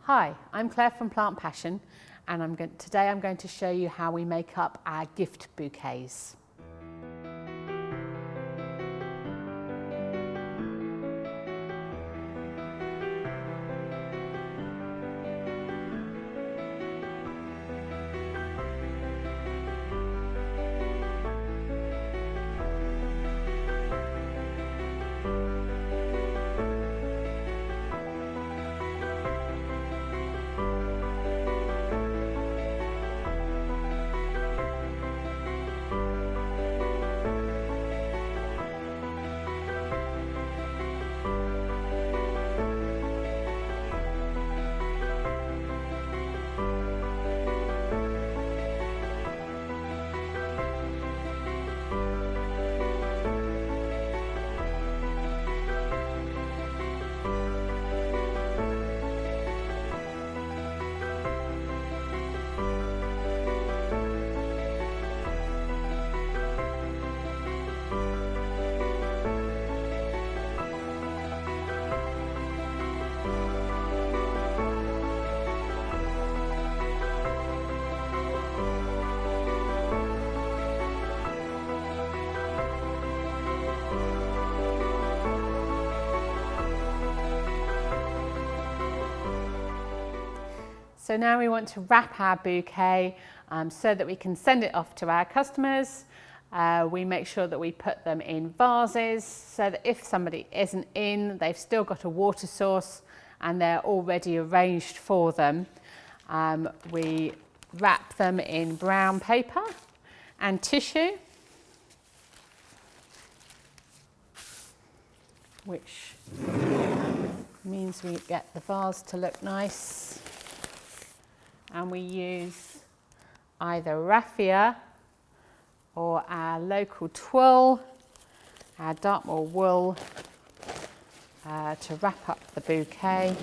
Hi, I'm Claire from Plantpassion, and today I'm going to show you how we make up our gift bouquets. So now we want to wrap our bouquet so that we can send it off to our customers. We make sure that we put them in vases so that if somebody isn't in, they've still got a water source and they're already arranged for them. We wrap them in brown paper and tissue, which means we get the vase to look nice. And we use either raffia or our local twill, our Dartmoor wool, to wrap up the bouquet.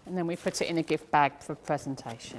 And then we put it in a gift bag for presentation.